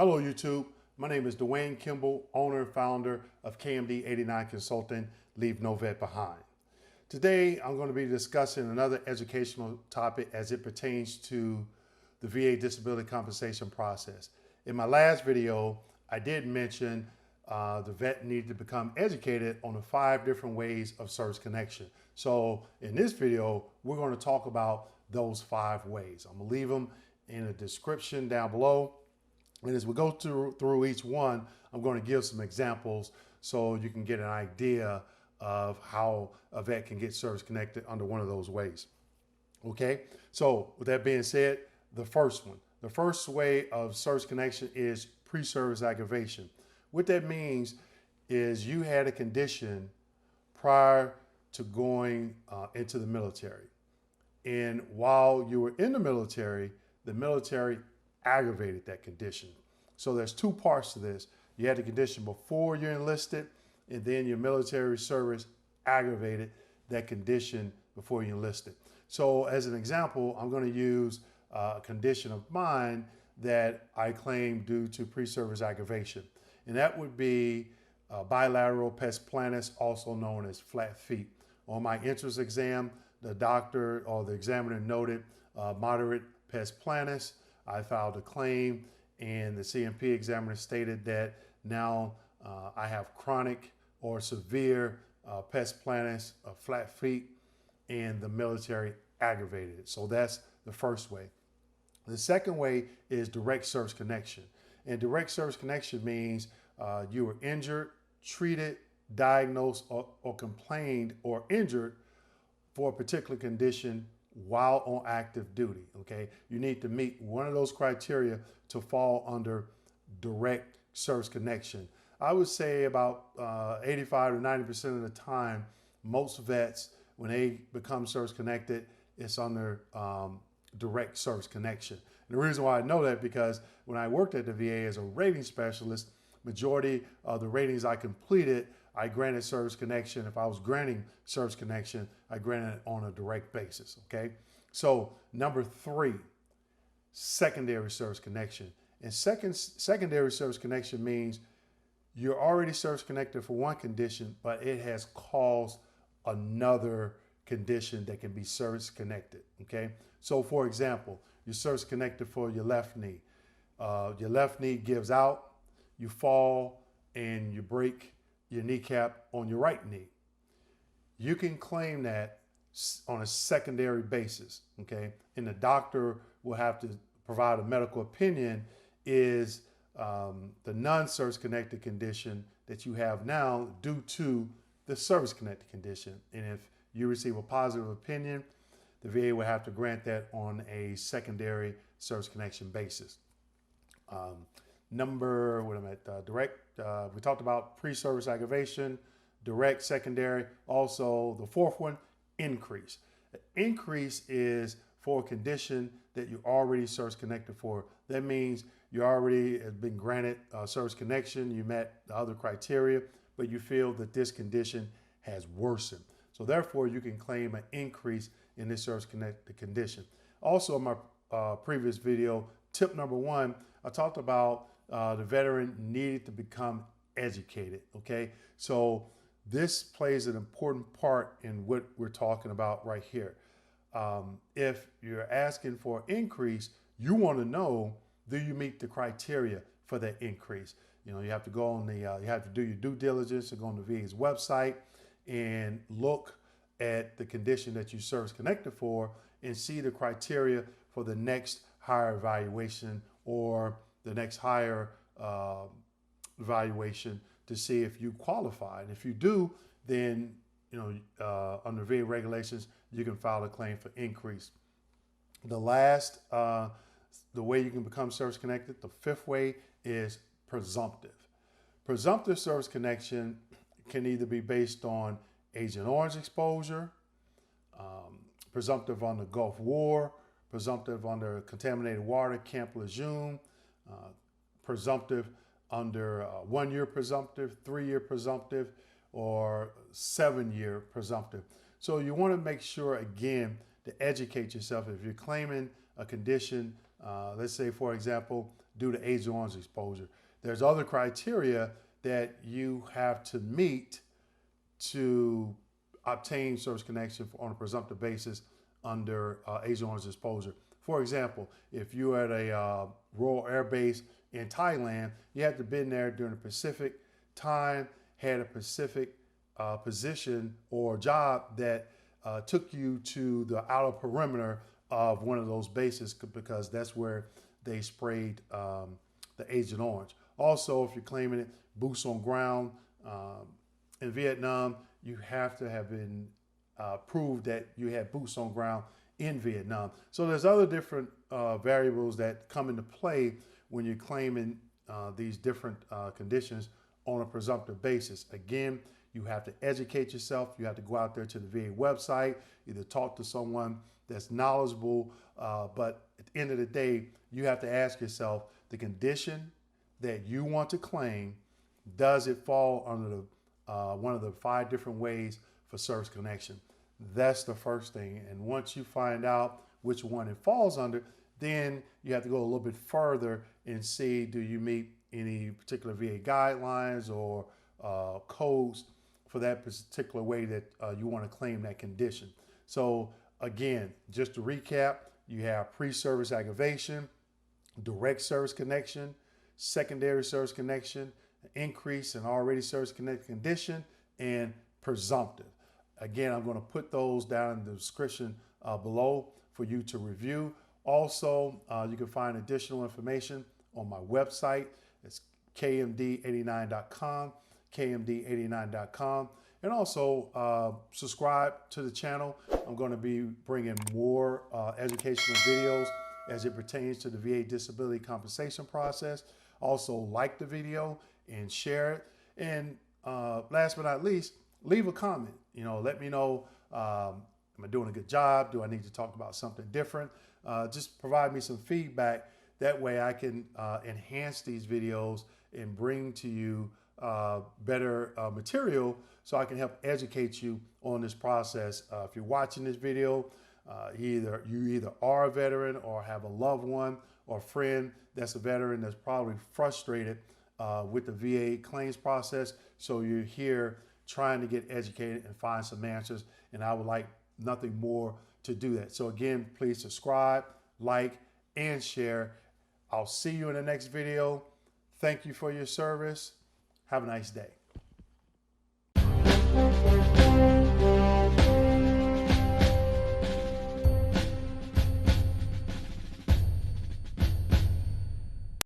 Hello YouTube, my name is Dwayne Kimball, owner and founder of KMD 89 Consulting, Leave No Vet Behind. Today I'm going to be discussing another educational topic as it pertains to the VA disability compensation process. In my last video, I did mention the vet needed to become educated on the 5 different ways of service connection. So in this video, we're going to talk about those 5 ways. I'm going to leave them in the description down below. And as we go through each one, I'm going to give some examples so you can get an idea of how a vet can get service connected under one of those ways. Okay, so with that being said, the first way of service connection is pre-service aggravation. What that means is you had a condition prior to going into the military. And while you were in the military aggravated that condition. So there's 2 parts to this. You had the condition before you enlisted, and then your military service aggravated that condition before you enlisted. So as an example, I'm going to use a condition of mine that I claim due to pre-service aggravation. And that would be bilateral pes planus, also known as flat feet. On my entrance exam, the doctor or the examiner noted moderate pes planus. I filed a claim, and the CMP examiner stated that now I have chronic or severe pes planus, flat feet, and the military aggravated it. So that's the first way. The second way is direct service connection. And direct service connection means you were injured, treated, diagnosed, or complained or injured for a particular condition while on active duty, okay? You need to meet one of those criteria to fall under direct service connection. I would say about 85 to 90% of the time, most vets, when they become service connected, it's under direct service connection. And the reason why I know that because when I worked at the VA as a rating specialist, majority of the ratings I completed, I granted service connection. If I was granting service connection, I granted it on a direct basis, okay? So number 3, secondary service connection. And secondary service connection means you're already service connected for one condition, but it has caused another condition that can be service connected, okay? So for example, you're service connected for your left knee. Your left knee gives out, you fall, and you break your kneecap on your right knee. You can claim that on a secondary basis, okay? And the doctor will have to provide a medical opinion is the non-service connected condition that you have now due to the service connected condition. And if you receive a positive opinion, the VA will have to grant that on a secondary service connection basis. Direct, we talked about pre-service aggravation, direct, secondary. Also, the 4th one, increase. Increase is for a condition that you're already service connected for. That means you already have been granted service connection, you met the other criteria, but you feel that this condition has worsened. So therefore, you can claim an increase in this service connected condition. Also, in my previous video, tip number 1, I talked about the veteran needed to become educated, okay? So this plays an important part in what we're talking about right here. If you're asking for an increase, you want to know, do you meet the criteria for that increase? You know, you have to go on you have to do your due diligence to go on the VA's website and look at the condition that you service connected for and see the criteria for the next higher evaluation or the next higher evaluation to see if you qualify. And if you do, then, you know, under VA regulations, you can file a claim for increase. The last, the way you can become service connected, the 5th way is presumptive. Presumptive service connection can either be based on Agent Orange exposure, presumptive under Gulf War, presumptive under contaminated water, Camp Lejeune, presumptive under 1-year presumptive, 3-year presumptive, or 7-year presumptive. So you want to make sure, again, to educate yourself. If you're claiming a condition, let's say, for example, due to Agent Orange exposure. There's other criteria that you have to meet to obtain service connection on a presumptive basis under Agent Orange exposure. For example, if you're at a Royal Air Base in Thailand, you have to been there during the Pacific time, had a Pacific position or job that took you to the outer perimeter of one of those bases, because that's where they sprayed the Agent Orange. Also, if you're claiming it boots on ground in Vietnam, you have to have been proved that you had boots on ground in Vietnam. So there's other different variables that come into play when you're claiming these different conditions on a presumptive basis. Again, you have to educate yourself. You have to go out there to the VA website, either talk to someone that's knowledgeable, but at the end of the day, you have to ask yourself, the condition that you want to claim, does it fall under the one of the 5 different ways for service connection? That's the first thing. And once you find out which one it falls under, then you have to go a little bit further and see, do you meet any particular VA guidelines or codes for that particular way that you want to claim that condition. So again, just to recap, you have pre-service aggravation, direct service connection, secondary service connection, increase in already service connected condition, and presumptive. Again, I'm going to put those down in the description below for you to review. Also, you can find additional information on my website. It's kmd89.com, kmd89.com. And also subscribe to the channel. I'm going to be bringing more educational videos as it pertains to the VA disability compensation process. Also, like the video and share it. And last but not least, leave a comment. Let me know, am I doing a good job? Do I need to talk about something different? Just provide me some feedback. That way I can enhance these videos and bring to you better material so I can help educate you on this process. If you're watching this video, you either are a veteran or have a loved one or friend that's a veteran that's probably frustrated with the VA claims process. So you're here trying to get educated and find some answers, and I would like nothing more to do that. So again, please subscribe, like, and share. I'll see you in the next video. Thank you for your service. Have a nice day.